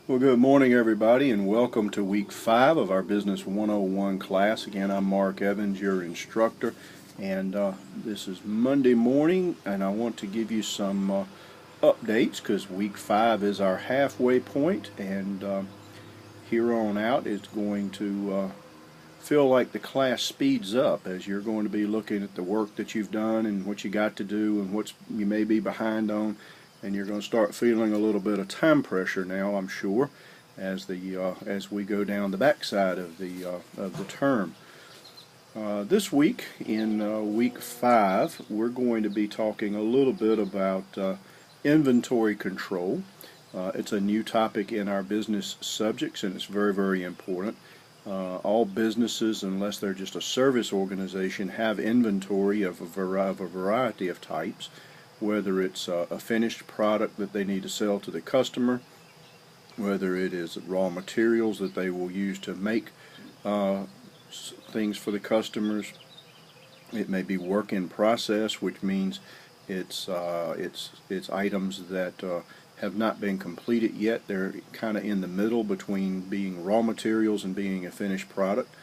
Well, good morning, everybody, and welcome to week 5 of our Business 101 class. Again, I'm Mark Evans, your instructor, and this is Monday morning, and I want to give you some updates because week 5 is our halfway point, and here on out it's going to feel like the class speeds up as you're going to be looking at the work that you've done and what you got to do and what you may be behind on, and you're going to start feeling a little bit of time pressure now, I'm sure, as we go down the backside of the term. This week, in week 5, we're going to be talking a little bit about inventory control. It's a new topic in our business subjects, and it's very, very important. All businesses, unless they're just a service organization, have inventory of a variety of types, whether it's a finished product that they need to sell to the customer, whether it is raw materials that they will use to make things for the customers. It may be work in process, which means it's items that have not been completed yet. They're kind of in the middle between being raw materials and being a finished product.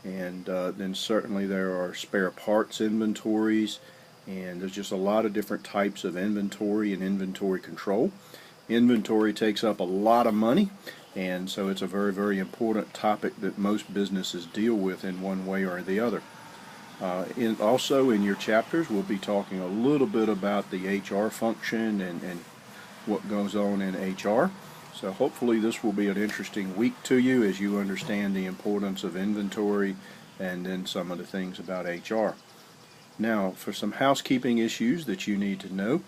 And then certainly there are spare parts inventories, and there's just a lot of different types of inventory and inventory control. Inventory takes up a lot of money, and so it's a very, very important topic that most businesses deal with in one way or the other. Also in your chapters, we'll be talking a little bit about the HR function and what goes on in HR. So hopefully this will be an interesting week to you as you understand the importance of inventory and then some of the things about HR. Now, for some housekeeping issues that you need to know,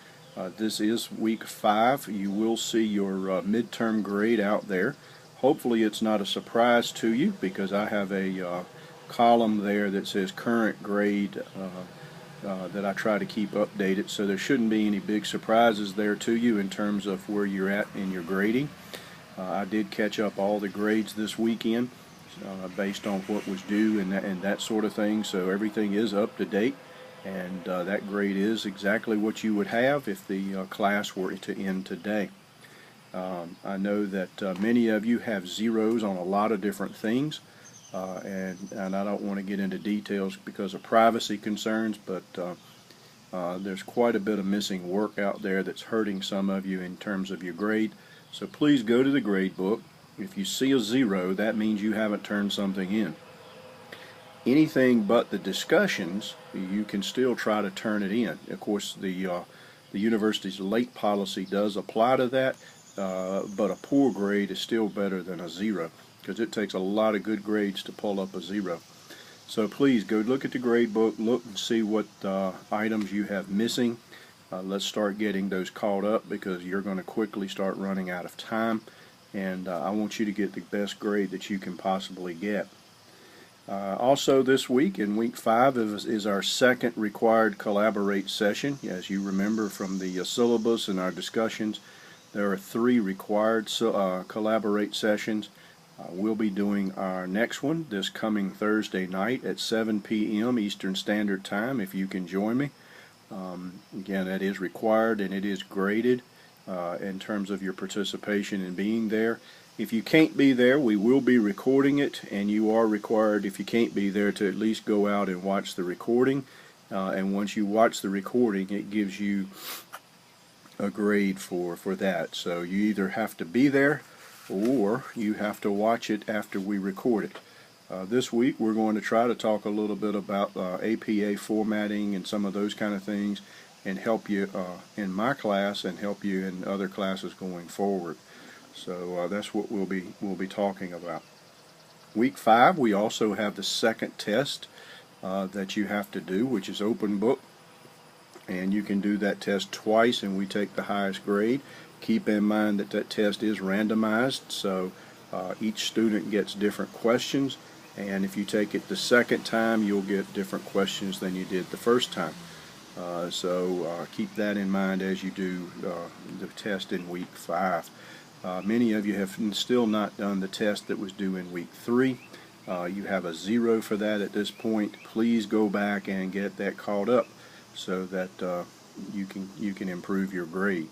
this is week 5. You will see your midterm grade out there. Hopefully it's not a surprise to you because I have a column there that says current grade that I try to keep updated, so there shouldn't be any big surprises there to you in terms of where you're at in your grading. I did catch up all the grades this weekend based on what was due and that sort of thing, so everything is up to date, and that grade is exactly what you would have if the class were to end today. I know that many of you have zeros on a lot of different things. And I don't want to get into details because of privacy concerns, but there's quite a bit of missing work out there that's hurting some of you in terms of your grade. So please go to the grade book. If you see a 0, that means you haven't turned something in. Anything but the discussions, you can still try to turn it in. Of course, the university's late policy does apply to that, but a poor grade is still better than a 0. Because it takes a lot of good grades to pull up a 0. So please go look at the grade book, look and see what items you have missing. Let's start getting those caught up because you're going to quickly start running out of time, and I want you to get the best grade that you can possibly get. Also this week, in week 5, is our second required Collaborate session. As you remember from the syllabus and our discussions, there are 3 required Collaborate sessions. We'll be doing our next one this coming Thursday night at 7 p.m. Eastern Standard Time if you can join me. Again, that is required and it is graded in terms of your participation in being there. If you can't be there, we will be recording it, and you are required, if you can't be there, to at least go out and watch the recording. And once you watch the recording, it gives you a grade for that. So you either have to be there or you have to watch it after we record it. This week we're going to try to talk a little bit about APA formatting and some of those kind of things, and help you in my class and help you in other classes going forward. So that's what we'll be talking about. Week 5 we also have the second test that you have to do, which is open book, and you can do that test twice and we take the highest grade. Keep in mind that that test is randomized, so each student gets different questions, and if you take it the second time you'll get different questions than you did the first time. So keep that in mind as you do the test in week 5. Many of you have still not done the test that was due in week 3. You have a 0 for that at this point. Please go back and get that caught up so that you can improve your grade.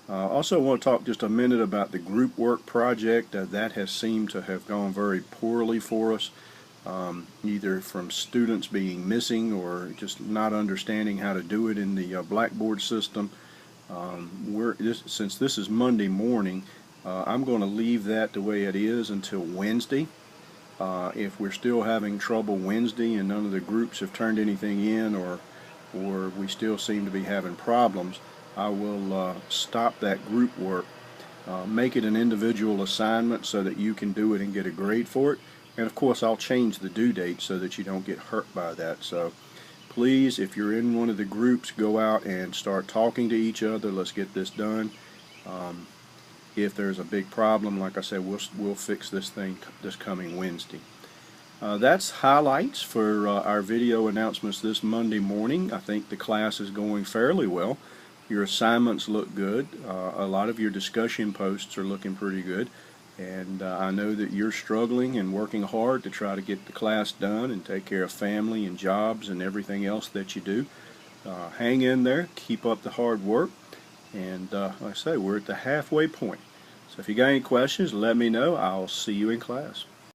Also want to talk just a minute about the group work project. That has seemed to have gone very poorly for us, either from students being missing or just not understanding how to do it in the Blackboard system. Since this is Monday morning, I'm going to leave that the way it is until Wednesday. If we're still having trouble Wednesday and none of the groups have turned anything in, or we still seem to be having problems, I will stop that group work, make it an individual assignment so that you can do it and get a grade for it. And of course, I'll change the due date so that you don't get hurt by that. So please, if you're in one of the groups, go out and start talking to each other. Let's get this done. If there's a big problem, like I said, we'll fix this thing this coming Wednesday. That's highlights for our video announcements this Monday morning. I think the class is going fairly well. Your assignments look good. A lot of your discussion posts are looking pretty good. And I know that you're struggling and working hard to try to get the class done and take care of family and jobs and everything else that you do. Hang in there, keep up the hard work, and like I say, we're at the halfway point. So if you got any questions, let me know. I'll see you in class.